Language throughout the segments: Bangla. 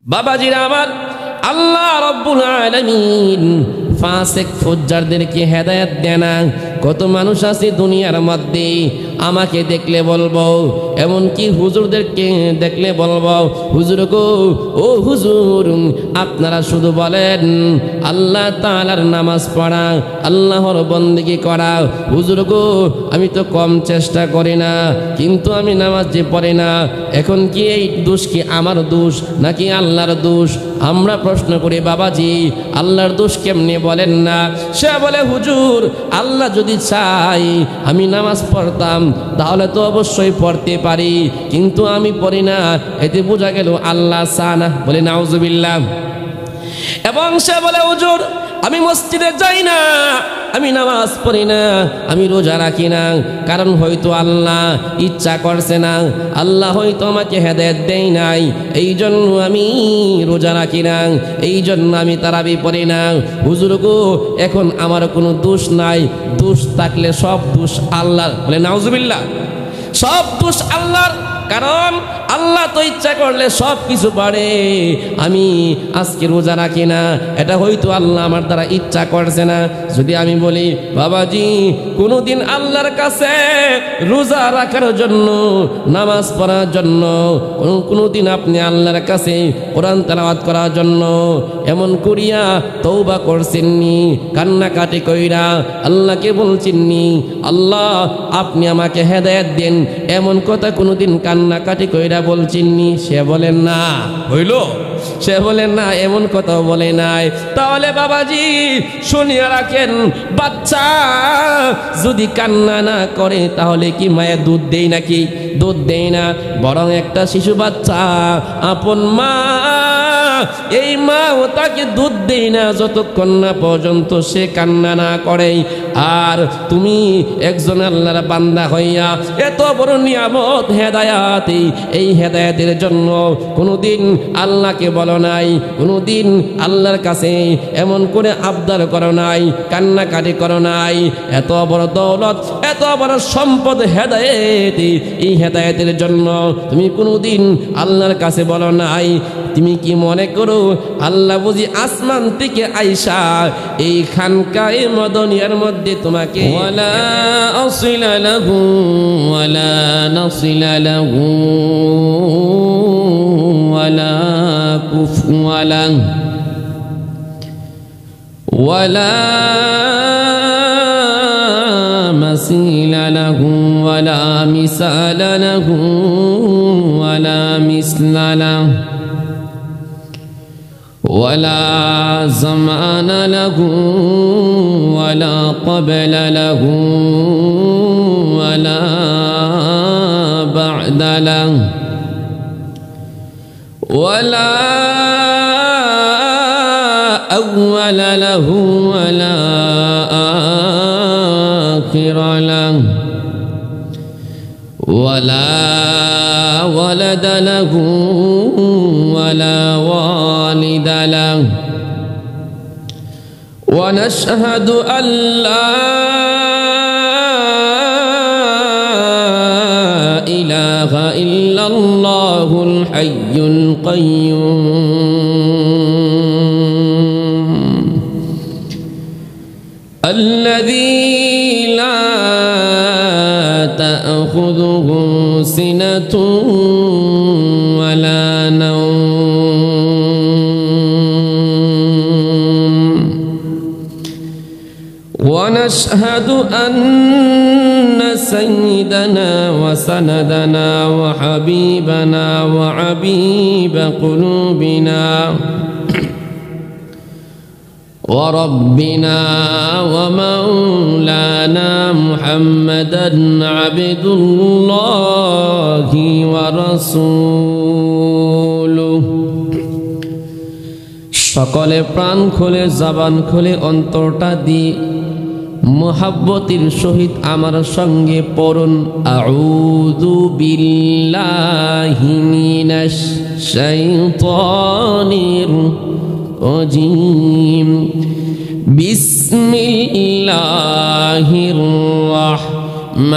বাবাজিরা আমার, আল্লাহ রব্বুল আলামিন ফাসিক ফুজ্জারদেরকে হেদায়েত দেয় না। কত মানুষ আছে দুনিয়ার মধ্যে, আমাকে দেখলে বলবো, এমনকি হুজুরদেরকে দেখলে বলবো, হুজুর গো, ও হুজুর, আপনারা শুধু বলেন আল্লাহ তাআলার নামাজ পড়া, আল্লাহর বন্দেগী করা। হুজুর গো, আমি তো কম চেষ্টা করি না, কিন্তু আমি নামাজ যে পড়ি না। এখন কি এই দোষ কি আমার দোষ নাকি আল্লাহর দোষ? আমরা প্রশ্ন করি, বাবাজি আল্লাহর দোষ কেমনে বলেন না? সে বলে, হুজুর আল্লাহ যদি চাই আমি নামাজ পড়তাম তাহলে তো অবশ্যই পড়তে পারি, কিন্তু আমি পড়ি না, এতে বোঝা গেল আল্লাহ চায় না। বলে নাউজুবিল্লাহ। এবং সে বলে, হুজুর আমি মসজিদে যাই না, আমি নামাজ পড়ি না, আমি রোজা রাখি না, কারণ হয়তো আল্লাহ ইচ্ছা করছে না, আল্লাহ হয়তো আমাকে হেদায়েত দেয় নাই, এই জন্য আমি রোজা রাখি না, এই জন্য আমি তারাবি পড়ি না। হুজুর গো, এখন আমার কোনো দোষ নাই, দোষ থাকলে সব দোষ আল্লাহর। বলে নাউজুবিল্লাহ। সব দোষ আল্লাহর, কারণ আল্লাহ তো ইচ্ছা করলে সব কিছু পারে। আমি আজকে রোজা রাখি না, এটা হয়তো আল্লাহ আমার দ্বারা ইচ্ছা করছে না। যদি আমি বলি, বাবাজি কোনোদিন আল্লাহর কাছে রোজা রাখার জন্য, নামাজ পড়ার জন্য, কোনোদিন আপনি আল্লাহর কাছে কোরআন তেলাওয়াত করার জন্য এমন করিয়া তওবা করছেননি, কান্নাকাটি কইরা আল্লাহকে বলছেননি, আল্লাহ আপনি আমাকে হেদায়েত দেন, এমন কথা কোনোদিন কান্নাকাটি কইরা বলছেননি? সে বলেন না। হইল? সে বলেন না, এমন কথা বলে নাই। তাহলে বাবাজি শুনিয়া রাখেন, বাচ্চা যদি কান্না না করে তাহলে কি মায়ের দুধ দেয় নাকি? দুধ দেয় না। বরং একটা শিশু বাচ্চা আপন মা, এই মা ও তাকে দুধ দেয় না যতক্ষণ না পর্যন্ত সে কান্না না করে। আর তুমি একজন আল্লাহর বান্দা হইয়া এত বড় নিয়ামত হেদায়াত, এই হেদায়াতের জন্য কোনোদিন আল্লাহকে বলো নাই, কোনোদিন আল্লাহর কাছে এমন করে আবদার করো নাই, কান্নাকাটি করো নাই। এত বড় দৌলত, এত বড় সম্পদ হেদায়েত, এই হেদায়েতের জন্য তুমি কোনোদিন আল্লাহর কাছে বলো নাই। তুমি কি মনে করো আল্লাহ বুঝি আসমান থেকে আইসা এই খানকায়ে মদনিয়ার মধ্যে তোমাকে ওয়ালা আসিলা লাহু ওয়ালা নাসিলা লাহু ওয়ালা কুফওয়ালা ওয়ালা মাসিলা লাহু ওয়ালা মিসালা লাহু ওয়ালা মিসলা লাহু ولا زمان له ولا قبل له ولا بعد له ولا أول له ولا آخر له ولا ولد له ولا والد له ونشهد أن لا إله إلا الله الحي القيوم الذي لا تأخذه سنة ولا نوم ونشهد أن سيدنا وسندنا وحبيبنا وحبيب قلوبنا وربنا ومولانا محمدا عبد الله ورسوله সকলে প্রাণ খুলে জবান খুলে অন্তরটা দিয়ে মুহাব্বতের সহিত আমার সঙ্গে পড়ুন, আউযু বিল্লাহি মিনাশ শাইতানির রাজিম, বিসমিল্লাহির রাহমানির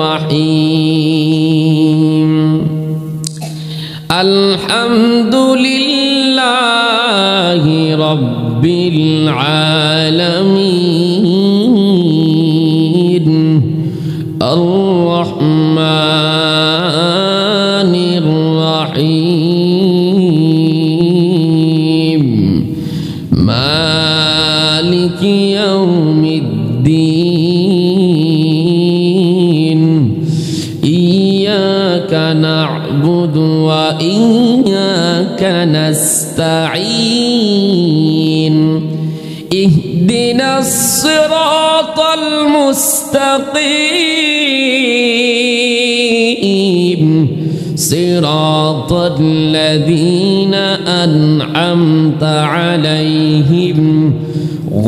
রাহিম। আলহামদুলিল্লাহি রাব্বিল আলামিন আর-রাহমানির রাহিম মালিকি ইয়াউমিদ্দিন ইয়্যাকা না'বুদু ওয়া ইয়্যাকা নাস্তাঈন ইহদিনাস সিরাতাল মুস্তাকিম সিরাতাল লাযীনা আন'আমতা আলাইহিম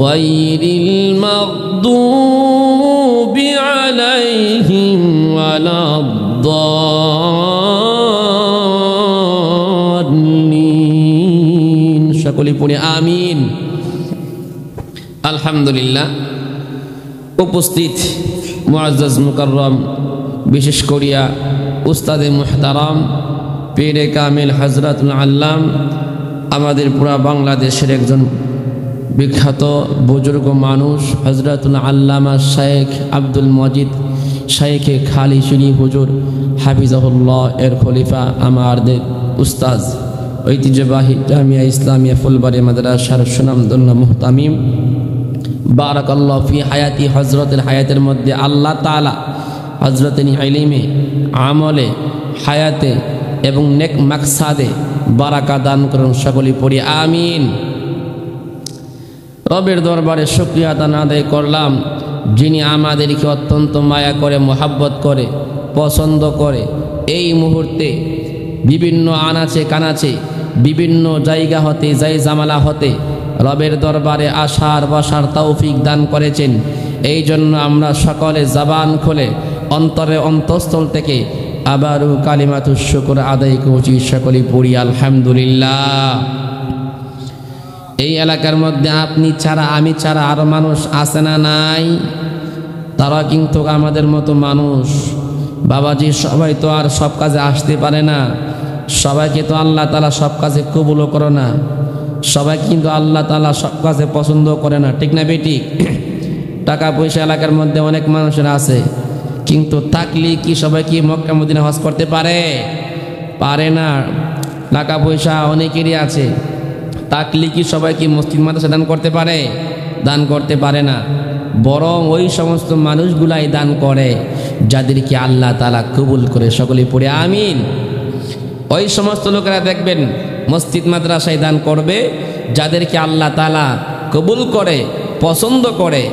গায়রিল মাগদুবি আলাইহিম ওয়ালাদ-দাল্লিন। সকলে পড়ে আমিন। আলহামদুলিল্লাহ। উপস্থিত মুআজ্জাজ মুকাররম, বিশেষ করিয়া উস্তাদে মুহতারাম পীরে কামিল হযরতুল আল্লাম, আমাদের পুরা বাংলাদেশের একজন বিখ্যাত বুজুর্গ মানুষ হযরতুল আল্লামা শেখ আব্দুল মজিদ শেখে খালিশিনী হুজুর হাফিজাহুল্লাহ এর খলিফা, আমাদের উস্তাদ ঐতিহ্যবাহী জামিয়া ইসলামিয়া ফুলবাড়ী মাদ্রাসার সুনামধন্য মুহতামিম বারাকাল্লাহু ফি হায়াতি, হযরতের হায়াতের মধ্যে আল্লাহ তাআলা হযরতের ইলমে, আমলে, হায়াতে এবং নেক মাকসাদে বারাকা দান করুন। সকলে পড়ি আমিন। রবের দরবারে শুকরিয়া আদায় করলাম, যিনি আমাদেরকে অত্যন্ত মায়া করে, মোহাব্বত করে, পছন্দ করে। এই মুহূর্তে বিভিন্ন আনাচে কানাচে, বিভিন্ন জায়গা হতে, যাই জামালা হতে রবের দরবারে আসার বসার তৌফিক দান করেছেন। এই জন্য আমরা সকলে জবান খুলে অন্তরে অন্তঃস্থল থেকে আবারও কালিমাতুশ শুকর আদায় করছি। সকলে পড়ি আলহামদুলিল্লাহ। এই এলাকার মধ্যে আপনি ছাড়া, আমি ছাড়া আরো মানুষ আছে না নাই? তারা কিন্তু আমাদের মতো মানুষ। বাবাজি, সবাই তো আর সব কাজে আসতে পারে না, সবাইকে তো আল্লাহ তাআলা সব কাজে কবুলও করে না, সবাই কিন্তু আল্লাহ তাআলা সব কাজে পছন্দ করে না, ঠিক না বেটি? টাকা পয়সা এলাকার মধ্যে অনেক মানুষের আছে, কিন্তু থাকলে কি সবাই কি মক্কা মদিনা হজ করতে পারে? পারে না। টাকা পয়সা অনেকেরই আছে, থাকলে কি সবাই কি মসজিদ মাদ্রাসা দান করতে পারে? দান করতে পারে না। বরং ওই সমস্ত মানুষগুলাই দান করে যাদেরকে আল্লাহ তাআলা কবুল করে। সকলে পড়ে আমিন। ওই সমস্ত লোকেরা দেখবেন মসজিদ মাদ্রাসায় দান করবে যাদেরকে আল্লাহ তাআলা কবুল করে, পছন্দ করে।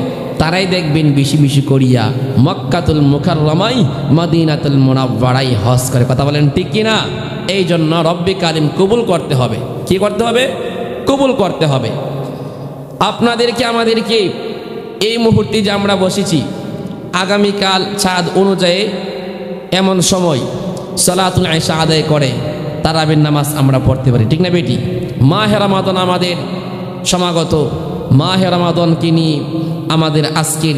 তারাই দেখবেন বেশি বেশি করিয়া মক্কাতুল মুকাররমায়, মদিনাতুল মুনাওয়ারায় হজ করে। কথা বলেন ঠিক কিনা? এই জন্য রব্বে কারিম কবুল করতে হবে। কি করতে হবে? কবুল করতে হবে। আপনাদেরকে, আমাদেরকে এই মুহূর্তে যে আমরা বসেছি, আগামীকাল চাঁদ অনুযায়ী এমন সময় সালাতুল ইশা আদায় করে তারাবির নামাজ আমরা পড়তে পারি, ঠিক না বেটি? মাহে রমাদান আমাদের সমাগত। মাহে রমাদানকে নিয়ে আমাদের আজকের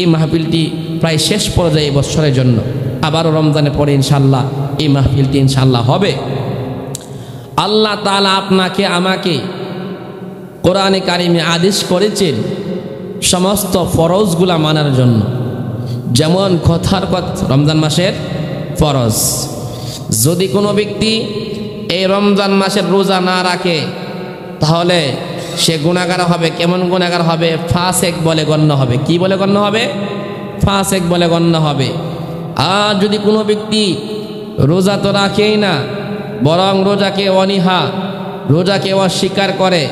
এই মাহফিলটি প্রায় শেষ পর্যায়ে বছরের জন্য। আবারও রমজানের পরে ইনশাল্লাহ এই মাহফিলটি ইনশাল্লাহ হবে। আল্লাহ তাআলা আপনাকে আমাকে কোরআনে কারিমে আদেশ করেছেন সমস্ত ফরজগুলা মানার জন্য। যেমন কথার কথা রমজান মাসের ফরজ, যদি কোনো ব্যক্তি এই রমজান মাসের রোজা না রাখে তাহলে সে গুনাহগার হবে। কেমন গুনাহগার হবে? ফাসেক বলে গণ্য হবে। কি বলে গণ্য হবে? ফাসেক বলে গণ্য হবে। আর যদি কোনো ব্যক্তি রোজা তো রাখেই না, বরং রোজাকে অনীহা, রোজাকে অস্বীকার করে,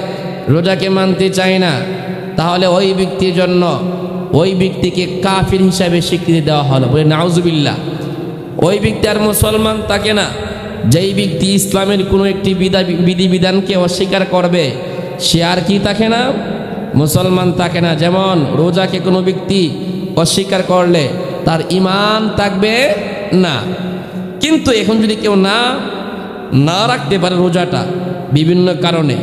রোজাকে মানতে চায় না, তাহলে ওই ব্যক্তির জন্য ওই ব্যক্তিকে কাফির হিসাবে স্বীকৃতি দেওয়া হলো। বলে নাউজুবিল্লাহ। ওই ব্যক্তি আর মুসলমান থাকে না। যেই ব্যক্তি ইসলামের কোনো একটি বিধিবিধানকে অস্বীকার করবে সে আর কি থাকে না? মুসলমান থাকে না। যেমন রোজাকে কোনো ব্যক্তি অস্বীকার করলে তার ঈমান থাকবে না। কিন্তু এখন যদি কেউ না রাখতে পারে রোজাটা বিভিন্ন কারণে,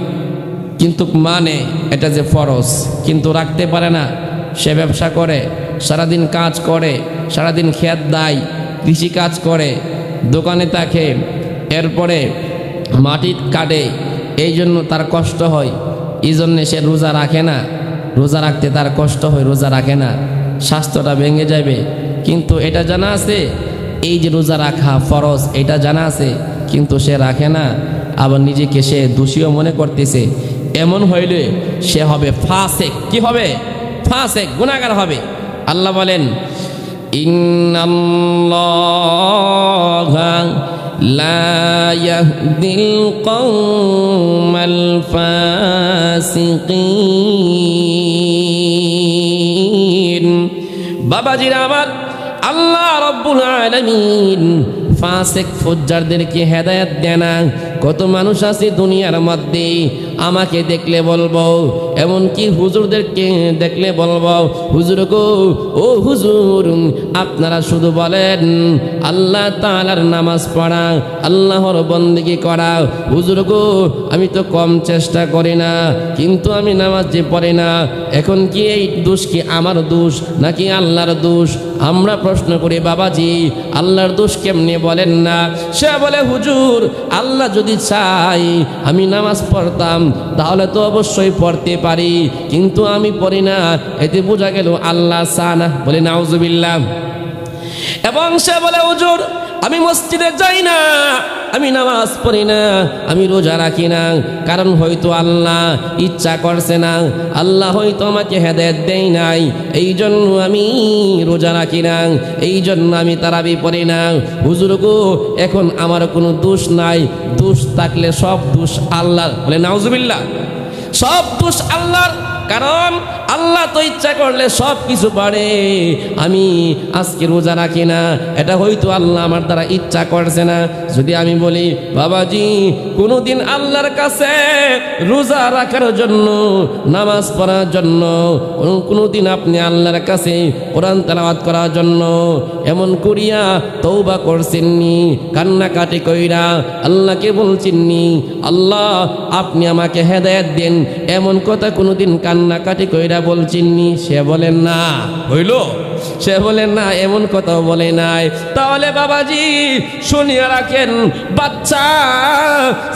কিন্তু মানে এটা যে ফরজ, কিন্তু রাখতে পারে না, সে ব্যবসা করে, সারাদিন কাজ করে, সারাদিন খেত দেয়, কৃষি কাজ করে, দোকানে থাকে, এরপরে মাটি কাটে, এই জন্য তার কষ্ট হয়, এই জন্যে সে রোজা রাখে না। রোজা রাখতে তার কষ্ট হয়, রোজা রাখে না, স্বাস্থ্যটা ভেঙে যাবে। কিন্তু এটা জানা আছে এই যে রোজা রাখা ফরজ, এটা জানা আছে, কিন্তু সে রাখে না। আবার নিজেকে সে দোষীও মনে করতেছে। এমন হইলে সে হবে ফাসেক। কি হবে? ফাসেক, গুনাহগার হবে। আল্লাহ বলেন ইন্নাল্লাহা লা ইয়াহদিল কওমাল ফাসিকিন। বাবাজিরা আমার, আল্লাহ রাব্বুল আলামিন ফাসেক ফুজ্জারদেরকে হেদায়েত দেয় না। কত মানুষ আছে দুনিয়ার মধ্যে আমাকে দেখলে বলবো, এমনকি হুজুরদেরকে দেখলে বলবো, হুজুর গো, ও হুজুর, আপনারা শুধু বলেন আল্লাহ তাআলার নামাজ পড়া, আল্লাহর বন্দেগী করা। হুজুর গো, আমি তো কম চেষ্টা করি না, কিন্তু আমি নামাজ যে পড়ি না। এখন কি এই দোষ কি আমার দোষ নাকি আল্লাহর দোষ? আমরা প্রশ্ন করি, বাবাজি আল্লাহর দোষ কেমনে বলেন না? সে বলে, হুজুর আল্লাহ যদি চাই আমি নামাজ পড়তাম তাহলে তো অবশ্যই পড়তে পারি, কিন্তু আমি পড়ি না, এতে বোঝা গেল আল্লাহ চায় না। বলে নাউজুবিল্লাহ। এবং সে বলে, হুজুর আমি মসজিদে যাই না, আমি নামাজ পড়ি না, আমি রোজা রাখি না, কারণ হয়তো আল্লাহ ইচ্ছা করছে না, আল্লাহ হয়তো আমাকে হেদায়েত দেয় নাই, এই জন্য আমি রোজা রাখি না, এই জন্য আমি তারাবি পড়ি না। হুজুর গো, এখন আমার কোনো দোষ নাই, দোষ থাকলে সব দোষ আল্লাহর। বলে নাউজুবিল্লাহ। সব দোষ আল্লাহর, কারণ আল্লাহ তো ইচ্ছা করলে সব কিছু পারে। আমি আজকে রোজা রাখি না, এটা হয়তো আল্লাহ আমার দ্বারা ইচ্ছা করছে না। যদি আমি বলি, বাবাজি কোনোদিন আল্লাহর কাছে রোজা রাখার জন্য, নামাজ পড়ার জন্য, কোনোদিন আপনি আল্লাহর কাছে কোরআন তেলাওয়াত করার জন্য এমন করিয়া তওবা করছেননি, কান্নাকাটি কইরা আল্লাহকে বলছেননি, আল্লাহ আপনি আমাকে হেদায়েত দেন, এমন কথা কোনোদিন কান্নাকাটি কইরা বলছেননি? সে বলেন না। হইল? সে বলেন না, এমন কথা বলে নাই। তাহলে বাবাজি শুনিয়া রাখেন, বাচ্চা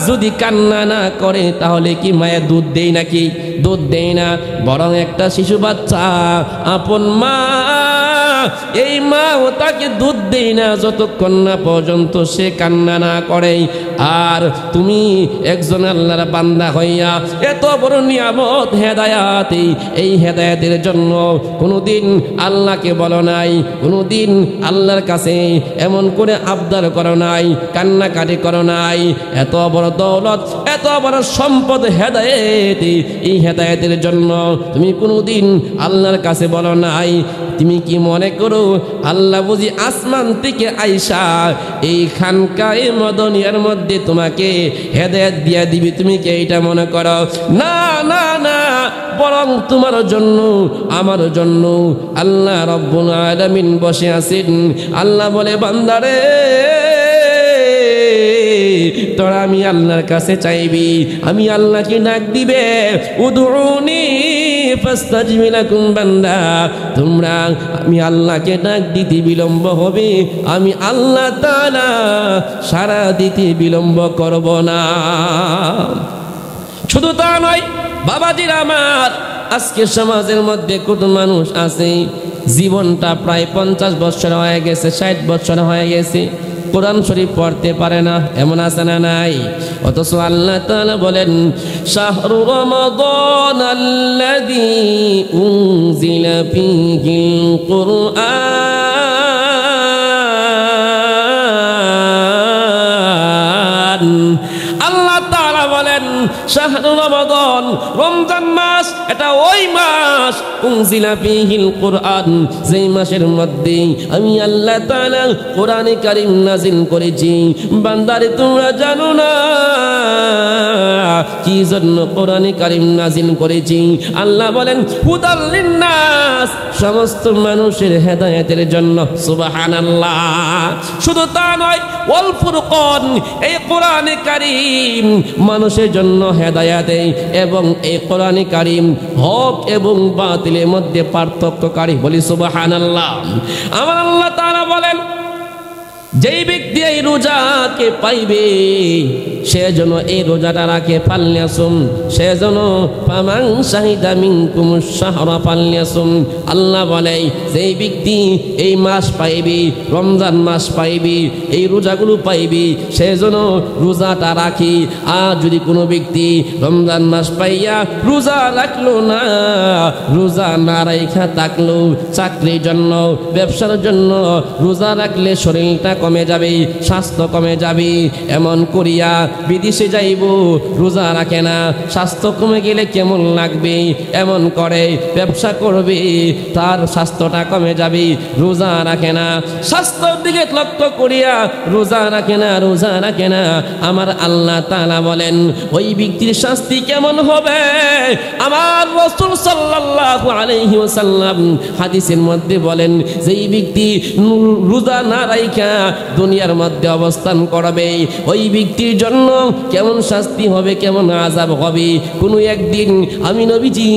যদি কান্না না করে তাহলে কি মায়ের দুধ দেয় নাকি? দুধ দেয় না। বরং একটা শিশু বাচ্চা আপন মা, এই মা ও তাকে দুধ দেয় না যতক্ষণ না পর্যন্ত সে কান্না না করে। আর তুমি একজন আল্লাহর বান্দা হইয়া এত বড় নিয়ামত হেদায়াত, এই হেদায়াতের জন্য কোনোদিন আল্লাহকে বলো নাই, কোনোদিন আল্লাহর কাছে এমন করে আবদার করো নাই, কান্নাকাটি করো নাই। এত বড় দৌলত, এত বড় সম্পদ হেদায়েত, এই হেদায়েতের জন্য তুমি কোনোদিন আল্লাহর কাছে বলো নাই। তুমি কি মনে করো আল্লাহ বুঝি আসমান থেকে আইসা এই খানকায়ে মদনিয়ার মধ্যে তোমাকে হেদায়েত দিয়া দিবি? তুমি কি এইটা মনে করো? না না না, বরং তোমার জন্য আমার জন্য আল্লাহ রব্বুল আলামিন বসে আছেন। আল্লাহ বলে, বান্দারে তোরা আমি আল্লাহর কাছে চাইবি, আমি আল্লাহকে ডাক দিবে, উদউনি ফাস্তাজিব লাকুম। বান্দা তোমরা আমি আল্লাহকে ডাক দিতে বিলম্ব হবে, আমি আল্লাহ তাআলা সাড়া দিতে বিলম্ব করব না। শুধু তা নয় বাবাজির আমার, আজকে সমাজের মধ্যে কত মানুষ আছে জীবনটা প্রায় 50 বছর হয়ে গেছে, 60 বছর হয়ে গেছে, কোরআন শরীফ পড়তে পারে না। এমন আছে না নাই? অথচ আল্লাহ তাআলা বলেন, শাহরু রমাদান আল্লাযী উনজিলা ফীহিল কুরআন। আল্লাহ তাআলা বলেন, শাহরু রমাদান, রমজান মাস, এটা ওই মাস, উনজিলা ফীহিল কুরআন, যেই মাসের মধ্যে আমি আল্লাহ তাআলা কোরআনে কারীম নাযিল করেছি। বান্দারে তোমরা জানো না কি জন্য কোরআনে কারীম নাযিল করেছি? আল্লাহ বলেন, হুদাল লিন্নাস, সমস্ত মানুষের হেদায়েতের জন্য। সুবহানাল্লাহ। শুধু তা নয়, ওয়াল ফুরকান, এই কোরআনে কারীম মানুষের জন্য হেদায়েত, এবং এই কোরআনে কারীম হক এবং বাতিলের মধ্যে পার্থক্যকারী। বলি সুবহানাল্লাহ। আমার আল্লাহ তাআলা বলেন, যেই ব্যক্তি এই রোজাকে পাইবে সে যেন এই রোজাটা রাখে পাল্লিয়াসুম, সে যেন ফামান শাহিদা মিনকুমুশ শাহরা পাল্লিয়াসুম। আল্লাহ বলে যেই ব্যক্তি এই মাস পাইবে, রমজান মাস পাইবে, এই রোজাগুলো পাইবে, সে যেন রোজাটা রাখি। আর যদি কোনো ব্যক্তি রমজান মাস পাইয়া রোজা রাখলো না, রোজা না রাখা থাকলো, চাকরির জন্য, ব্যবসার জন্য রোজা রাখলে শরীরটা কমে যাবে, স্বাস্থ্য কমে যাবে, এমন করিয়া বিদেশে যাইব, রোজা রাখে না, স্বাস্থ্য কমে গেলে কেমন লাগবে, এমন করে ব্যবসা করবে, তার স্বাস্থ্যটা কমে যাবে, রোজা রাখে না, স্বাস্থ্যের দিকে লক্ষ্য করিয়া রোজা রাখে না, রোজা রাখে না। আমার আল্লাহ তাআলা বলেন ওই ব্যক্তির শাস্তি কেমন হবে। আমার রাসূল সাল্লাল্লাহু আলাইহি ওয়াসাল্লাম হাদিসের মধ্যে বলেন যেই ব্যক্তি রোজা না রাখা দুনিয়ার মধ্যে অবস্থান করবে, ওই ব্যক্তির জন্য কেমন শাস্তি হবে, কেমন আযাব হবে। কোনো একদিন আমি নবীজি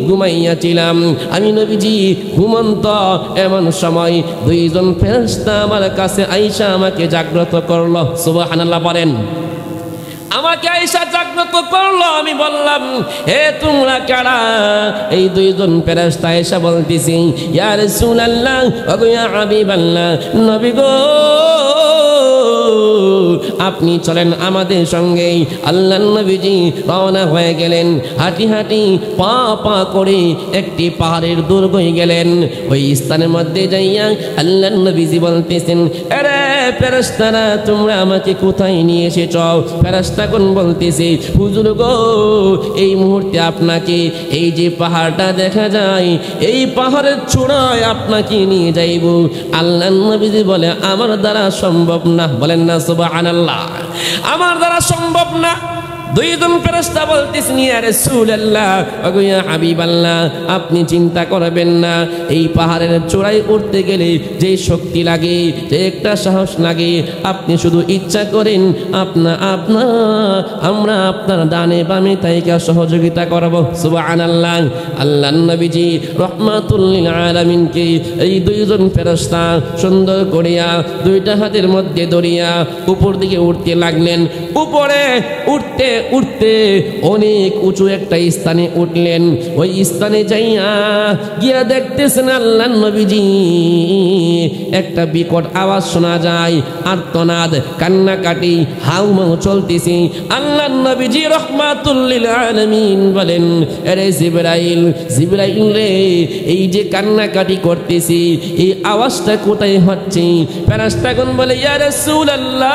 ঘুমাইয়াছিলাম, আমি নবীজি ঘুমন্ত, এমন সময় দুইজন ফেরেশতা আমার কাছে আইসা আমাকে জাগ্রত করলো। সুবহানাল্লাহ বলেন। আমাকে আয়েশা জাগ্রত করলো, আমি বললাম হে তোমরা কারা? এই দুইজন ফেরেশতা এসে বলতেছি ইয়া রাসূলুল্লাহ ওয়া ইয়া হাবিবাল্লাহ, নবী গো আপনি চলেন আমাদের সঙ্গে। আল্লাহর নবীজি রওনা হয়ে গেলেন, হাঁটি হাঁটি পা পা করে একটি পাহাড়ের দুর্গই গেলেন। ওই স্থানের মধ্যে যাইয়া আল্লাহর নবীজি বলতেছেন আরে ফেরেশতারা তোমরা আমাকে কোথায় নিয়ে এসেছ? ফেরেশতাগণ বলতেছে হুজুর গো এই মুহূর্তে আপনাকে এই যে পাহাড়টা দেখা যায়, এই পাহাড়ের চূড়ায় আপনাকে নিয়ে যাইব। আল্লাহর নবীজি বলে আমার দ্বারা সম্ভব না। বলেন না সুবহানাল্লাহ, আমার দ্বারা সম্ভব না। দুইজন ফেরেশতা বলতেছেন ইয়া রাসূলুল্লাহ ওয়া ইয়া হাবিবাল্লাহ, আপনি চিন্তা করবেন না, এই পাহাড়ের চূড়ায় উঠতে গেলে যে শক্তি লাগে, যে একটা সাহস লাগে, আপনি শুধু ইচ্ছা করেন আমরা আপনার ডানে বামে তাইকা সহযোগিতা করব। সুবহানাল্লাহ। আল্লাহর নবীজি রাহমাতুল লিল আলামিনকে এই দুইজন ফেরেশতা সুন্দর করিয়া দুইটা হাতের মধ্যে ধরিয়া উপর দিকে উঠতে লাগলেন। উপরে উঠতে উঠতে অনেক উঁচু একটা স্থানে উঠলেন। ওই স্থানে যাইয়া গিয়া দেখতেছেন আল্লাহর নবীজি একটা বিকট আওয়াজ শোনা যায়, আর্তনাদ, কান্নাকাটি, হাউমাউ চলতেছে। আল্লাহর নবীজি রাহমাতুল লিল আলামিন বলেন আরে জিবরাইল, জিবরাইল রে এই যে কান্নাকাটি করতেছি এই আওয়াজটা কোথায় হচ্ছে? ফেরেশতাগণ বলে ইয়া রাসূলুল্লাহ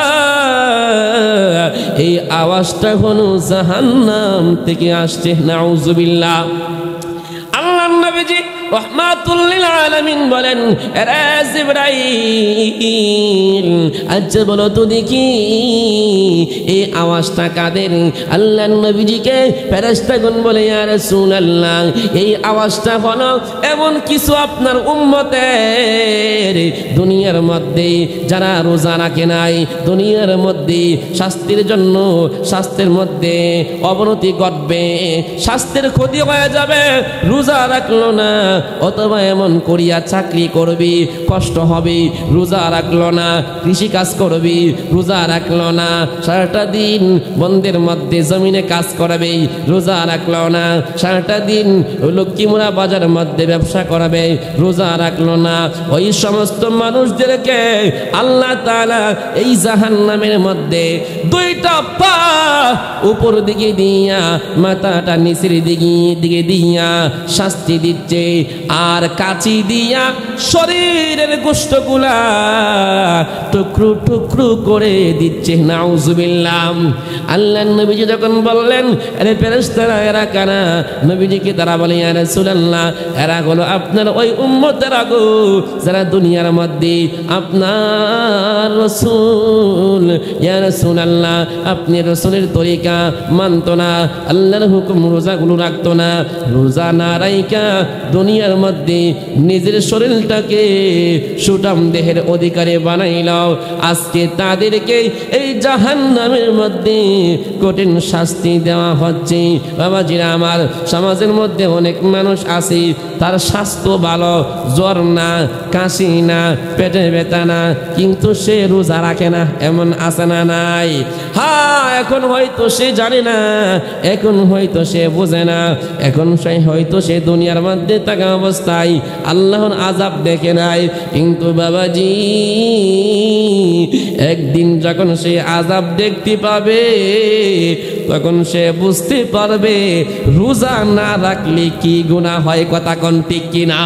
এই আওয়াজটা হলো জাহান্নাম থেকে আসছে। নাউযুবিল্লাহ। আল্লাহর নবীজি রাহমাতুল লিল আলামিন বলেন রে জিবরাইল আচ্ছা বলো তো দেখি এই আওয়াজটা কাদের? আল্লাহর নবীজিকে ফেরেশতাগণ বলে ইয়া রাসূলুল্লাহ এই আওয়াজটা হলো এমন কিছু আপনার উম্মতের দুনিয়ার মধ্যে যারা রোজা রাখে নাই, দুনিয়ার মধ্যে স্বাস্থ্যের জন্য স্বাস্থ্যের মধ্যে অবনতি ঘটবে, স্বাস্থ্যের ক্ষতি হয়ে যাবে, রোজা রাখলো না, অথবা এমন করিয়া চাকরি করবি কষ্ট হবে, রোজা রাখলো না, কৃষি কাজ করবি রোজা রাখলো না, সারাটা দিন বন্ধের মধ্যে জমিনে কাজ করবে, রোজা রাখলো না, সারাটা দিন লক্ষ্মীমুড়া বাজার মধ্যে ব্যবসা করবে, রোজা রাখলো না, ওই সমস্ত মানুষদেরকে আল্লাহ তাআলা এই জাহান্নামের মধ্যে দুইটা পা উপর দিকে দিয়া মাথাটা নিচের দিকে দিয়া শাস্তি দিচ্ছে, আর কাচি দিয়া শরীরের গোশতগুলা টুকরো টুকরো করে দিচ্ছে। নাউযুবিল্লাহ। আল্লাহর নবীজি যখন বললেন আরে ফেরেশতারা এরা কারা? নবীজিকে তারা বলে ইয়া রাসূলুল্লাহ এরা হলো আপনার ওই উম্মতেরা গো যারা দুনিয়ার মধ্যে আপনার রাসূল, ইয়া রাসূলুল্লাহ আপনি রাসূলের তরিকা তরিকা মানতো না, আল্লাহর হুকুম রোজাগুলো রাখতো না, রোজা না রাইকা দুনিয়ার মধ্যে নিজের শরীরটাকে সুঠাম দেহের অধিকারী বানাইল। আজকে তাদেরকে এই জাহান্নামের মধ্যে কঠিন শাস্তি দেওয়া হচ্ছে। বাবাজিরা আমার, সমাজের মধ্যে অনেক মানুষ আছে, তার স্বাস্থ্য ভালো, জ্বর না, কাশি না, পেটে ব্যথা না, কিন্তু সে রোজা রাখে না, এমন আছে না নাই? হ্যাঁ, এখন হয়তো সে জানে না, এখন হয়তো সে বোঝে না, এখন হয়তো সে দুনিয়ার মধ্যে থাকা অবস্থায় আল্লাহর আযাব দেখে নাই, কিন্তু বাবাজি একদিন যখন সে আযাব দেখতে পাবে তখন সে বুঝতে পারবে রোজা না রাখলে কি গুনাহ হয়। কথা কোন ঠিক কিনা?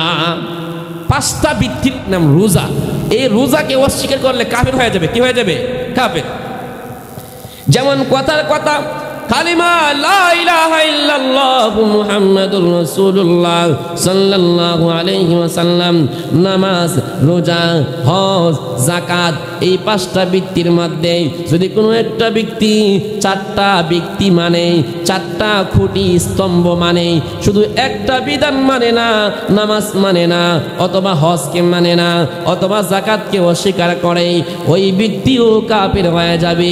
5টা বৃত্তির নাম রোজা। এই রোজাকে অস্বীকার করলে কাফের হয়ে যাবে। কি হয়ে যাবে? কাফের। যেমন কথার কথা কালিমা লা ইলাহা ইল্লাল্লাহু মুহাম্মাদুর রাসূলুল্লাহ সাল্লাল্লাহু আলাইহি ওয়াসাল্লাম, নামাজ, রোজা, হজ, যাকাত, এই 5টা বৃত্তির মধ্যে যদি কোনো একটা ব্যক্তি 4টা ব্যক্তি মানে, 4টা খুঁটি স্তম্ভ মানে, শুধু একটা বিধান মানে না, নামাজ মানে না, অথবা হজকে মানে না, অথবা যাকাতকে অস্বীকার করে, ওই ব্যক্তিও কাফের হয়ে যাবে।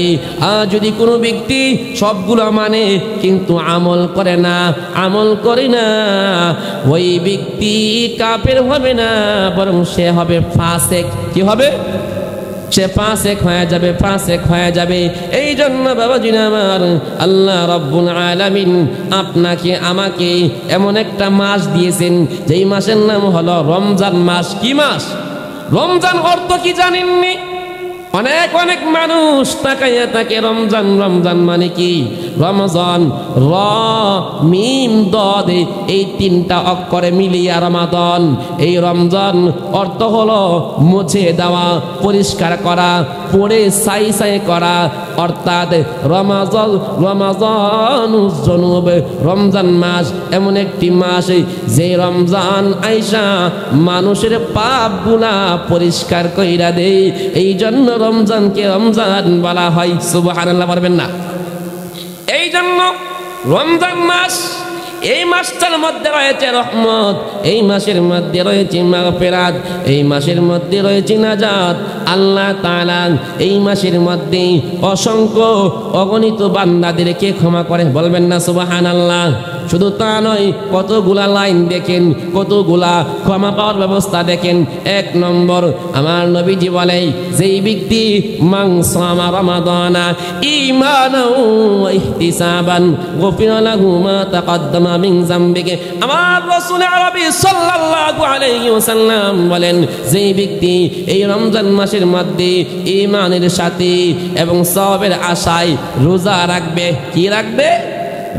আর যদি কোনো ব্যক্তি সবগুলো মানে কিন্তু আমল করে না, ওই ব্যক্তি কাফের হবে না, বরং সে হবে ফাসেক। কি হবে? সে ফাসেক হয়ে যাবে। এই জন্য বাবাজি আমার, আল্লাহ রাব্বুল আলামিন আপনাকে আমাকে এমন একটা মাস দিয়েছেন, যেই মাসের নাম হলো রমজান মাস। কি মাস? রমজান অর্থ কি জানেননি? অনেক মানুষ তাকাইয়া থাকে রমজান মানে কি? রমজান, র মিম দদ, এই 3টা অক্ষরে মিলিয়া রমাদান। এই রমজান অর্থ হলো মুছে দেওয়া, পরিষ্কার করা, পড়ে সাই করা, অর্থাৎ রমাজানুজ্জুনুব। রমজান মাস এমন একটি মাস যে রমজান আইসা মানুষের পাপগুলা পরিষ্কার কইরা দেয়। এই জন্য রমজানকে রমজান বলা হয়। সুবহানাল্লাহ বলবেন না? এই জন্য রমজান মাস, এই মাসটার মধ্যে রয়েছে রহমত, এই মাসের মধ্যে রয়েছে মাগফিরাত, এই মাসের মধ্যে রয়েছে নাজাত। আল্লাহ তাআলা এই মাসের মধ্যে অসংখ্য অগণিত বান্দাদেরকে ক্ষমা করে। বলবেন না সুবহানাল্লাহ? শুধু তা নয়, কতগুলা লাইন দেখেন, কতগুলা ক্ষমা পাওয়ার ব্যবস্থা দেখেন। 1 নম্বর, আমার নবীজি বলে, যেই ব্যক্তি মান সামা রমাদানা ঈমানাও ওয়া ইহতিসাবান গুফিরা লাহু মা তাকদ্দামা মিন যামবিহি। আমার রাসূল আরবি সাল্লাল্লাহু আলাইহি ওয়াসাল্লাম বলেন, যেই ব্যক্তি এই রমজান মাসের মধ্যে ঈমানের সাথে এবং সওয়াবের আশায় রোজা রাখবে, কি রাখবে?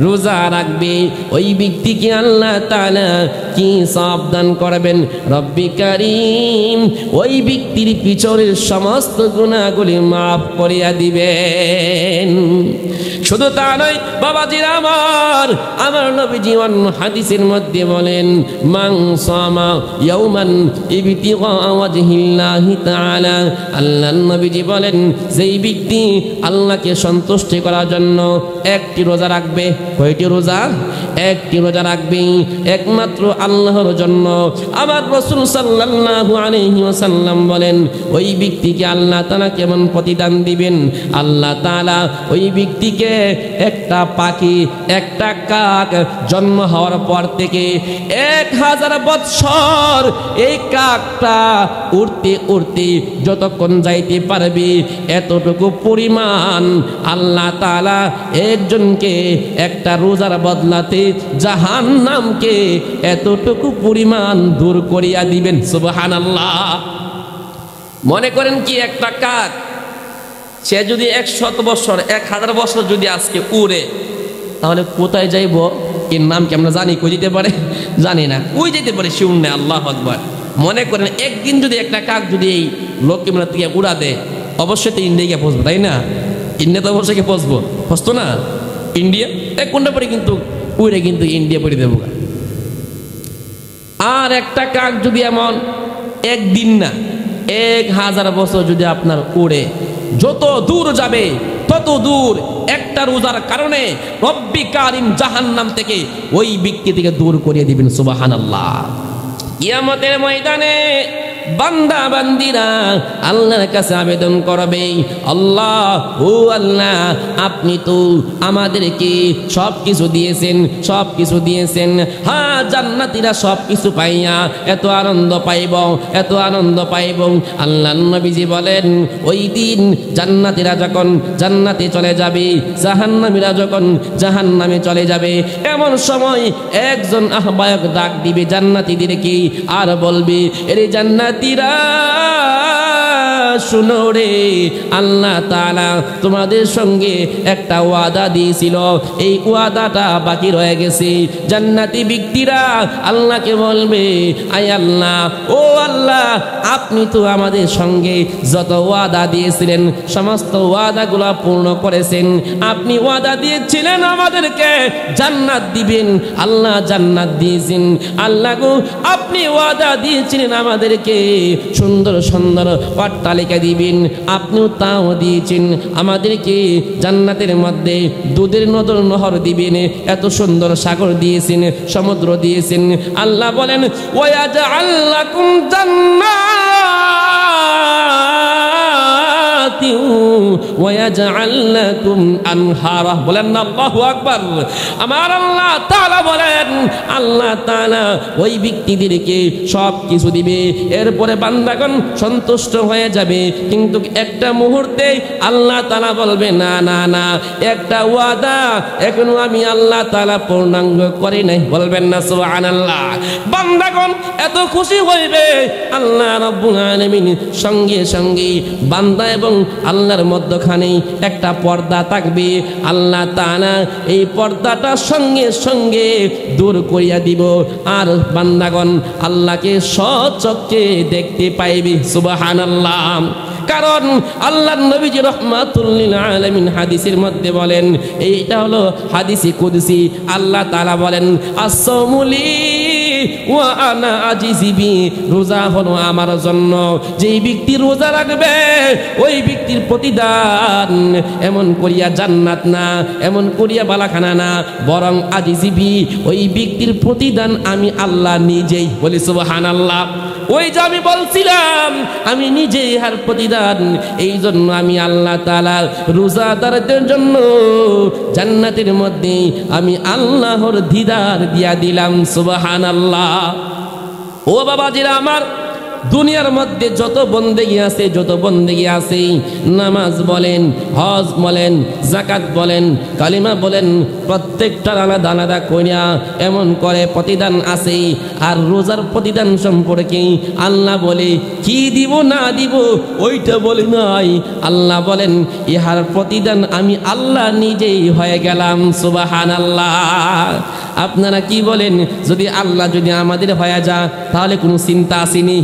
রোজা রাখবে, ওই ব্যক্তিকে আল্লাহ তাআলা কি সাবধান করবেন? রব্বি কারীম ওই ব্যক্তির পিছনের সমস্ত গুনাহগুলি মাফ করিয়া দিবেন। শুধু তা নয় বাবাজিরা আমার নবীজি অন্য হাদিসের মধ্যে বলেন, মান সামা ইয়াওমান ইবতিগা ওয়াজহিল্লাহি তাআলা। আল্লাহর নবীজি বলেন, যেই ব্যক্তি আল্লাহকে সন্তুষ্ট করার জন্য একটি রোজা রাখবে। কয়টি রোজা? একটি রোজা রাখবে একমাত্র আল্লাহর জন্য। আমার রাসূল সাল্লাল্লাহু আলাইহি ওয়াসাল্লাম বলেন, ওই ব্যক্তিকে আল্লাহ তাআলা কেমন প্রতিদান দিবেন? আল্লাহ তাআলা ওই ব্যক্তিকে একটা পাখি, একটা কাক জন্ম হওয়ার পর থেকে 1000 বৎসর এই কাকটা উড়তে উড়তে যতক্ষণ যাইতে পারবে, এতটুকু পরিমাণ আল্লাহ তাআলা একজনকে একটা রোজার বদলাতে জাহান্নামকে এতটুকু পরিমাণ দূর করিয়া দিবেন। সুবহানাল্লাহ। মনে করেন কি, একটা কাক সে যদি 100 বছর 1000 বছর যদি আজকে উড়ে, তাহলে কোথায় যাইব? এর নাম কি আমরা জানি? কই যেতে পারে? জানি না। কই যেতে পারে সে উড়নে? আল্লাহু আকবার। মনে করেন একদিন যদি একটা কাক যদি এই লক্ষ্মীপুর থেকে উড়া দেয়, অবশ্যই তো ইন্ডিয়া গিয়ে পৌঁছবো, তাই না? ইন্ডিয়া তো অবশ্যই গিয়ে পৌঁছতো না? ইন্ডিয়া কোনটা পরে কিন্তু উড়ে কিন্তু ইন্ডিয়া পরে দেবো। আর একটা কাক যদি এমন একদিন না 1000 বছর যদি আপনার উড়ে, যত দূর যাবে তত দূর একটা রোজার কারণে রব্বি কারিম জাহান্নাম থেকে ওই ব্যক্তি থেকে দূর করিয়ে দিবেন সুবহানাল্লাহ। কিয়ামতের ময়দানে বান্দা বান্দিরা আল্লাহর কাছে আবেদন করবে, আল্লাহ ও আল্লাহ, আপনি তো আমাদেরকে সব কিছু দিয়েছেন, হ্যাঁ জান্নাতীরা সব কিছু পাইয়া এত আনন্দ পাইব। আল্লাহর নবীজি বলেন, ওই দিন জান্নাতীরা যখন জান্নাতে চলে যাবে, জাহান্নামীরা যখন জাহান্নামে চলে যাবে, এমন সময় একজন আহ্বায়ক ডাক দিবে জান্নাতীদেরকে আর বলবে, এরে জান্নাতীরা শুনো রে, আল্লাহ তাআলা তোমাদের সঙ্গে একটা ওয়াদা দিয়েছিল, এই ওয়াদাটা বাকি রয়ে গেছে। জান্নাতি ব্যক্তিরা আল্লাহকে বলবে, আয় আল্লাহ, ও আল্লাহ, আপনি তো আমাদের সঙ্গে যত ওয়াদা দিয়েছিলেন সমস্ত ওয়াদাগুলো পূর্ণ করেছেন। আপনি ওয়াদা দিয়েছিলেন আমাদেরকে জান্নাত দিবেন, আল্লাহ জান্নাত দিয়েছেন। আল্লাহ গো, আপনি ওয়াদা দিয়েছিলেন আমাদেরকে সুন্দর সুন্দর অট্টালিকা দিবেন, আপনিও তাও দিয়েছেন। আমাদেরকে জান্নাতের মধ্যে দুধের নহর দিবেন, এত সুন্দর সাগর দিয়েছেন, সমুদ্র দিয়েছেন। আল্লাহ বলেন, ওয়াজআল লাকুম জান্নাতিন ওয়াজআল লাকুম আনহারা। বলেন না আল্লাহু আকবার। আমার আল্লাহ তাআলা বলেন, আল্লাহ তাআলা ওই ব্যক্তিদেরকে সব কিছু দিবে, এরপরে বান্দাগণ সন্তুষ্ট হয়ে যাবে। কিন্তু একটা মুহূর্তে আল্লাহ তাআলা বলবে, না না না, একটা ওয়াদা এখনো আমি আল্লাহ তাআলা পূর্ণাঙ্গ করি নাই। বলবেন না সুবহানাল্লাহ। বান্দাগণ এত খুশি হইবে, আল্লাহ রাব্বুল আলামিন সঙ্গে সঙ্গে বান্দা এবং আল্লাহর মধ্যখানে একটা পর্দা থাকবে। আল্লাহ তাআলা এই পর্দাটা সঙ্গে সঙ্গে দূর করিয়া দিব, আর বান্দাগণ আল্লাহকে সচক্ষে দেখতে পাইবে। সুবহানাল্লাহ। কারণ আল্লাহর নবীজি রাহমাতুল লিল আলামিন হাদিসের মধ্যে বলেন, এইটা হলো হাদিসে কুদসি। আল্লাহ তাআলা বলেন, as-sawmuli ওয়া আনা আজিবি, রোজা হলো আমার জন্য। যেই ব্যক্তি রোজা রাখবে ওই ব্যক্তির প্রতিদান এমন করিয়া জান্নাত না, এমন করিয়া বালাখানা না, বরং আজিবি, ওই ব্যক্তির প্রতিদান আমি আল্লাহ নিজেই। বলি সুবহানাল্লাহ। ওই যে আমি বলছিলাম আমি নিজেই হার প্রতিদান, এই জন্য আমি আল্লাহ তাআলা রোজাদারদের জন্য জান্নাতের মধ্যে আমি আল্লাহর দিদার দিয়া দিলাম। সুবহানাল্লাহ। ও বাবাজিরা আমার, দুনিয়ার মধ্যে যত বন্দেগী আছে, নামাজ বলেন, হজ বলেন, যাকাত বলেন, কালিমা বলেন, প্রত্যেকটার আলাদা আলাদা কইরা এমন করে প্রতিদান আছে। আর রোজার প্রতিদান সম্পর্কে আল্লাহ বলে, কি দিব না দিব ওইটা বলে নাই। আল্লাহ বলেন, ইহার প্রতিদান আমি আল্লাহ নিজেই হয়ে গেলাম। সুবহানাল্লাহ। আপনারা কি বলেন, যদি আল্লাহ যদি আমাদের হয়ে যায় তাহলে কোনো চিন্তা আসেনি?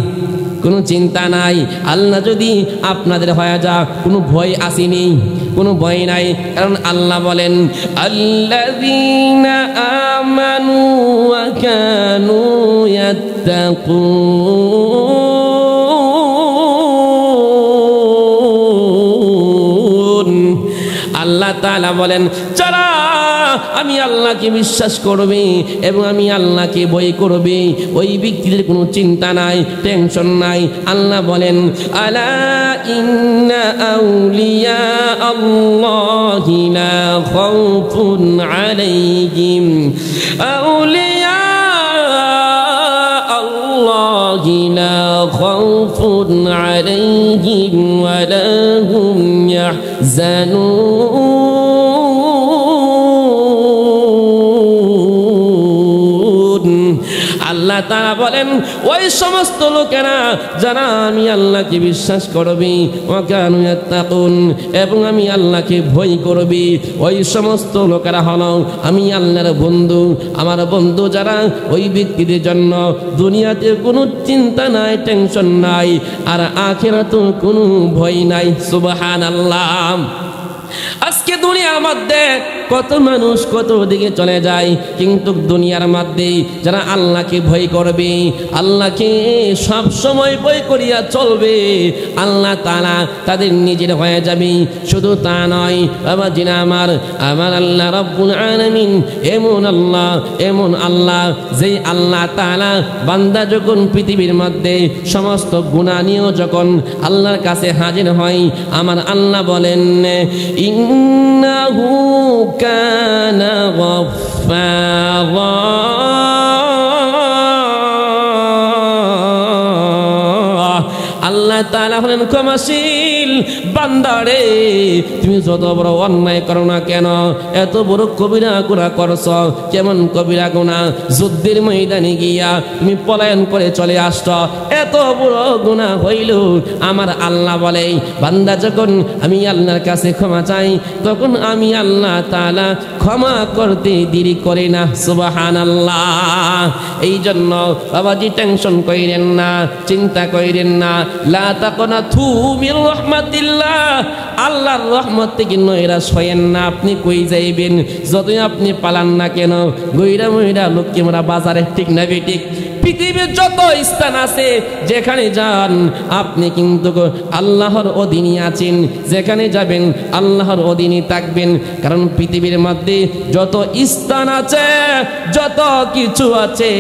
কোনো চিন্তা নাই। আল্লাহ যদি আপনাদের হয়ে যা কোনো ভয় আসেনি? কোনো ভয় নাই। কারণ আল্লাহ বলেন, আল্লাযীনা আমানু ওয়া কানু ইয়াত্তাকুন। আল্লাহ তাআলা বলেন, যারা আমি আল্লাহকে বিশ্বাস করবে এবং আমি আল্লাহকে ভয় করবে ওই ব্যক্তিদের কোনো চিন্তা নাই, টেনশন নাই। আল্লাহ বলেন, আলা ইন্না আউলিয়া আল্লাহি লা খাউফুন আলাইহিম, আউলিয়া আল্লাহি লা খাউফুন আলাইহিম ওয়া লা হুম ইয়াহজানুন। আল্লাহ তাআলা বলেন, ওই সমস্ত লোকেরা যারা আমি আল্লাহকে বিশ্বাস করবে, ওয়া কানু ইয়াত্তাকুন, এবং আমি আল্লাহকে ভয় করবে, ওই সমস্ত লোকেরা হলো আমি আল্লাহর বন্ধু। আমার বন্ধু যারা, ওই ব্যক্তিদের জন্য দুনিয়াতে কোনো চিন্তা নাই, টেনশন নাই, আর আখিরাতেও কোনো ভয় নাই। সুবহানাল্লাহ। আজকে দুনিয়ার মধ্যে কত মানুষ কত দিকে চলে যায়, কিন্তু দুনিয়ার মধ্যে যারা আল্লাহকে ভয় করবে, আল্লাহকে সব সময় ভয় করিয়া চলবে, আল্লাহ তাআলা তাদের নিজের হয়ে যাবে। শুধু তা নয় বাবা জিনা আমার আল্লাহ রাব্বুল আলামিন এমন আল্লাহ যেই আল্লাহ তাআলা বান্দা যখন পৃথিবীর মধ্যে সমস্ত গুনাহ নিয়ে যখন আল্লাহর কাছে হাজির হয়, আমার আল্লাহ বলেন ইন্নাহু কানা গফফারা, আল্লাহ তাআলা হলেন ক্ষমাশীল। বান্দারে তুমি যত বড় অন্যায় করো না কেন, এত বড় কবিরা গুনাহ করছো, কেমন কবিরা গুনাহ, যুদ্ধের ময়দানে গিয়া তুমি পলায়ন করে চলে আসছো, এত বড় গুনাহ হইল। আমার আল্লাহ বলে বান্দা যখন আমি আল্লাহর কাছে ক্ষমা চাই, তখন আমি আল্লাহ তাআলা ক্ষমা করতে দেরি করে না। সুবহানাল্লাহ। এই জন্য বাবাজি টেনশন কইরেন না, চিন্তা কইরেন না, লা তাকনাতু মির রাহমাতিল্লাহ, আল্লাহর রহমত থেকে নৈরাশ হয়েন না। আপনি কই যাইবেন, যতই আপনি পালান না কেন, গইরা মইরা লোককে মোরা বাজারে, ঠিক না বেঠিক? পৃথিবীর যত স্থান আছে যেখানে যান আপনি কিন্তু আল্লাহর অধীনে আছেন, যেখানে যাবেন আল্লাহর অধীনে থাকবেন। কারণ পৃথিবীর মধ্যে যত স্থান আছে, যত কিছু আছে,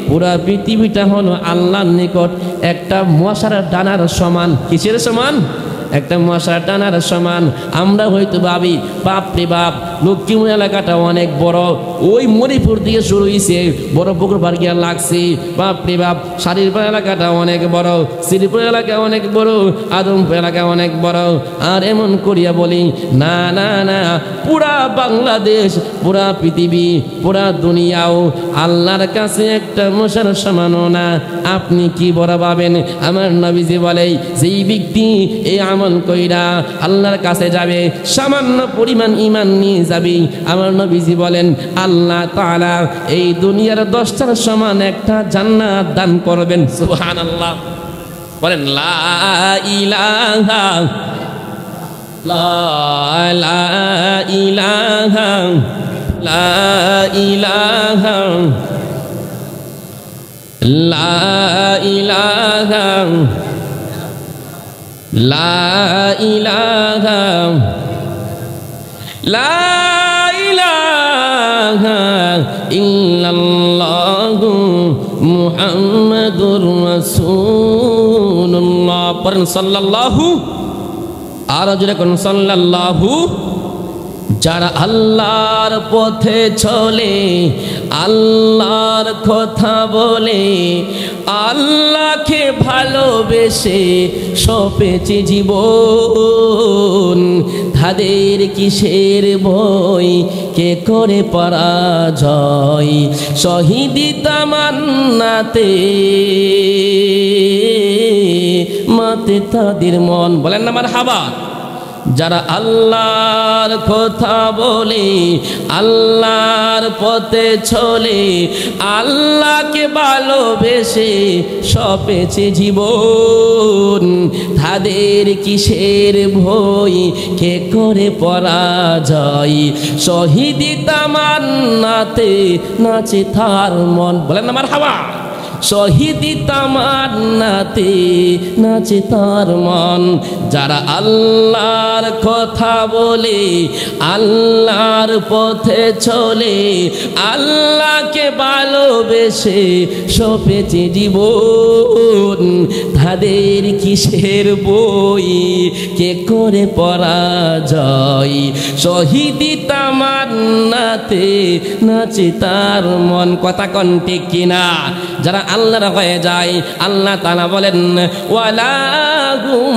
পুরা পৃথিবীটা হলো আল্লাহর নিকট একটা মশার ডানার সমান। কিসের সমান? একটা মশার ডানার সমান। আমরা হয়তো ভাবি বাপরে বাপ লক্ষ্মীপুর এলাকাটা অনেক বড়, ওই মণিপুর দিয়ে শুরু হয়েছে, বড় পুকুর পার গিয়া লাগছে, বাপরে বাপ শারীরপুর এলাকাটা অনেক বড়, শ্রীপুর এলাকা অনেক বড়, আদমপুর এলাকা অনেক বড়। আর এমন করিয়া বলি না না না, পুরা বাংলাদেশ, পুরা পৃথিবী, পুরা দুনিয়াও আল্লাহর কাছে একটা মশার সমানও না। আপনি কি বড় ভাবেন? আমার নবীজি বলে যেই ব্যক্তি এই আমল কইরা আল্লাহর কাছে যাবে, সামান্য পরিমাণ ঈমান নিয়ে যাবে, আমার নবীজি বলেন আল্লাহ তাআলা এই দুনিয়ার 10টার সমান একটা জান্নাত দান করবেন। সুবহানাল্লাহ। বলেন লা ইলাহা লা ইলাহা লা ইলাহা লা ইলাহা লা ইলাহা লা ইলাহা ইল্লাল্লাহু মুহাম্মাদুর রাসূলুল্লাহ। পড়েন সাল্লাল্লাহু, আর জোরে কোন সাল্লাল্লাহু। যারা আল্লাহর পথে চলে, আল্লাহর কথা বলে, আল্লাহকে ভালোবেসে সপেছে জীবন, তাদের কিসের ভয়, কে করে পরাজয়, শহীদি তামান্নাতে মাতে তাদের মন। বলেন না মারহাবা। যারা আল্লাহর কথা বলে, আল্লাহর পথে চলে, আল্লাহকে ভালোবেসে সপেছে জীবন, তাদের কিসের ভয়, কে করে পরাজয়, শহীদি তামান্নাতে নাচে তার মন। বলেন না মারহাবা। শহীদি তামান্নাতে নাচে তার মন। যারা আল্লাহর কথা বলে, আল্লাহর পথে চলে, আল্লাহকে ভালোবেসে সপেছে জীবন, তাদের কিসের বই, কে করে পরাজয়, শহীদি তামান্নাতে নাচে তার মন। কথা কন ঠিক কিনা? যারা আল্লাহর হয়ে যায়, আল্লাহ তাআলা বলেন ওয়ালা হুম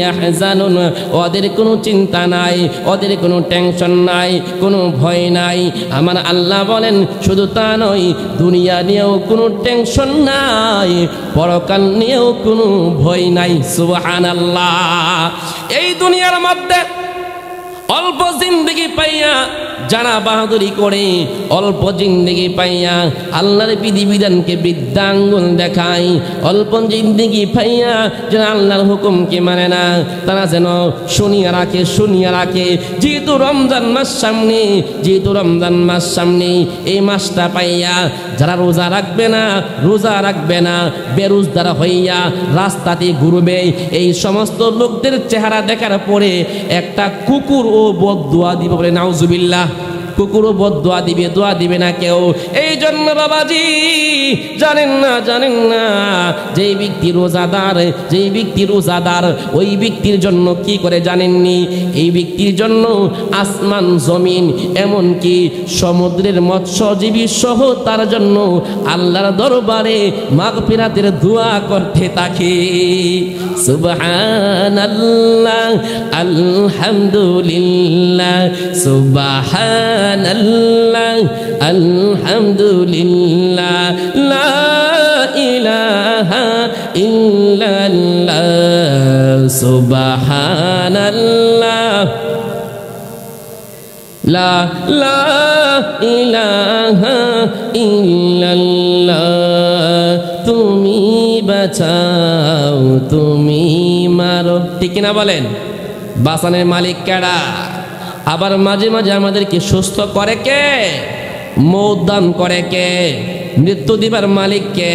ইয়াহজানুন, ওদের কোনো চিন্তা নাই, ওদের কোনো টেনশন নাই, কোনো ভয় নাই। আমার আল্লাহ বলেন শুধু তা নয়, দুনিয়া নিয়েও কোনো টেনশন নাই, পরকাল নিয়েও কোনো ভয় নাই। সুবহানাল্লাহ। এই দুনিয়ার মধ্যে অল্প জিন্দেগি পাইয়া যারা বাহাদুরি করে অল্প জিন্দেগি পাইয়া আল্লাহর বিধিবিধানকে বৃদ্ধাঙ্গুল দেখায়, অল্প জিন্দেগি পাইয়া যারা আল্লাহর হুকুমকে মানে না, তারা যেন শুনিয়া রাখে যেহেতু রমজান মাস সামনে, এই মাসটা পাইয়া যারা রোজা রাখবে না বেরোজগার হইয়া রাস্তাতে ঘুরবে, এই সমস্ত লোকদের চেহারা দেখার পরে একটা কুকুর ও বদদুয়া দিবে, বলে নাউজুবিল্লাহ। কুকুরও বদদুয়া দিবে, দোয়া দিবে না কেউ। এই জন্য বাবাজি জানেন না যেই ব্যক্তি রোজাদার ওই ব্যক্তির জন্য কি করে জানেননি? এই ব্যক্তির জন্য আসমান জমিন এমনকি সমুদ্রের মৎস্যজীবী সহ তার জন্য আল্লাহর দরবারে মাগফিরাতের দোয়া করতে থাকে। সুবহানাল্লাহ, আলহামদুলিল্লাহ, সুবহানাল্লাহ, আলহামদুলিল্লাহ, লা ইলাহা ইল্লাল্লাহ, সুবহানাল্লাহ, লা ইলাহা ইল্লাল্লাহ, তুমি বাঁচাও তুমি মারো। ঠিক না বলেন? বাঁচানোর মালিক কেডা? আবার মাঝে মাঝে আমাদেরকে সুস্থ করে কে? মৌত দান করে কে? মৃত্যু দিবার মালিক কে?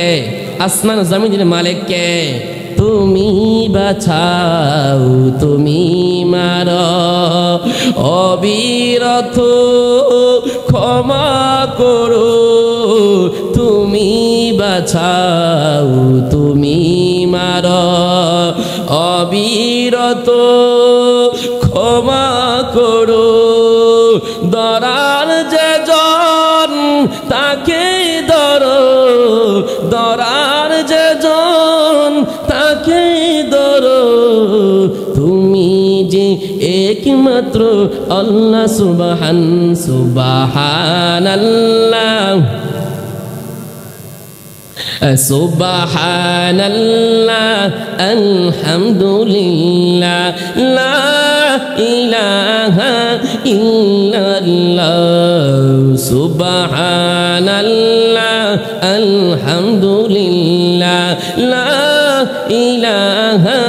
আসমান জমিনের মালিক কে? তুমি বাঁচাও তুমি মারো, অবিরত ক্ষমা করো, তুমি বাঁচাও তুমি মারো, অবিরত ক্ষমা করো, দরার যে জন তাকে ধরো, দরার যে জন তাকে ধরো, তুমি যে একমাত্র আল্লাহ। সুবহানাল্লাহ, সুবহানাল্লাহ, আলহামদুলিল্লাহ, লা ইলাহা ইল্লাল্লাহ, সুবহানাল্লাহ, আলহামদুলিল্লাহ, লা ইলাহা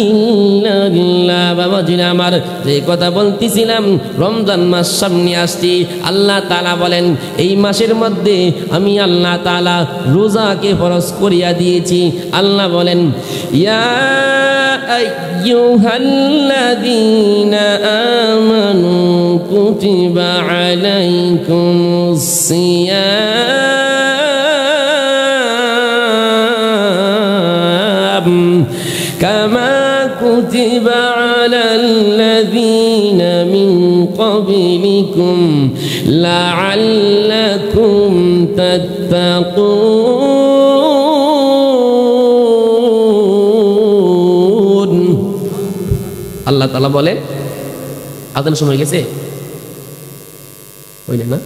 ইল্লাল্লাহ। বাবাজিরা আমার, যে কথা বলতেছিলাম, রমজান মাস সামনে আসছে। আল্লাহ তাআলা বলেন এই মাসের মধ্যে আমি আল্লাহ তাআলা রোজাকে ফরজ করিয়া দিয়েছি। আল্লাহ বলেন ইয়া আইয়ুহাল্লাযীনা আমানু কুতিবা আলাইকুমুস সিয়াম কামা কুতিবা আলাল্লাযীনা মিন ক্বাবলিকুম লাআল্লাকুম তাত্তাকুন। আল্লাহ তাআলা বলে আদান সময় গেছে, হইলে না?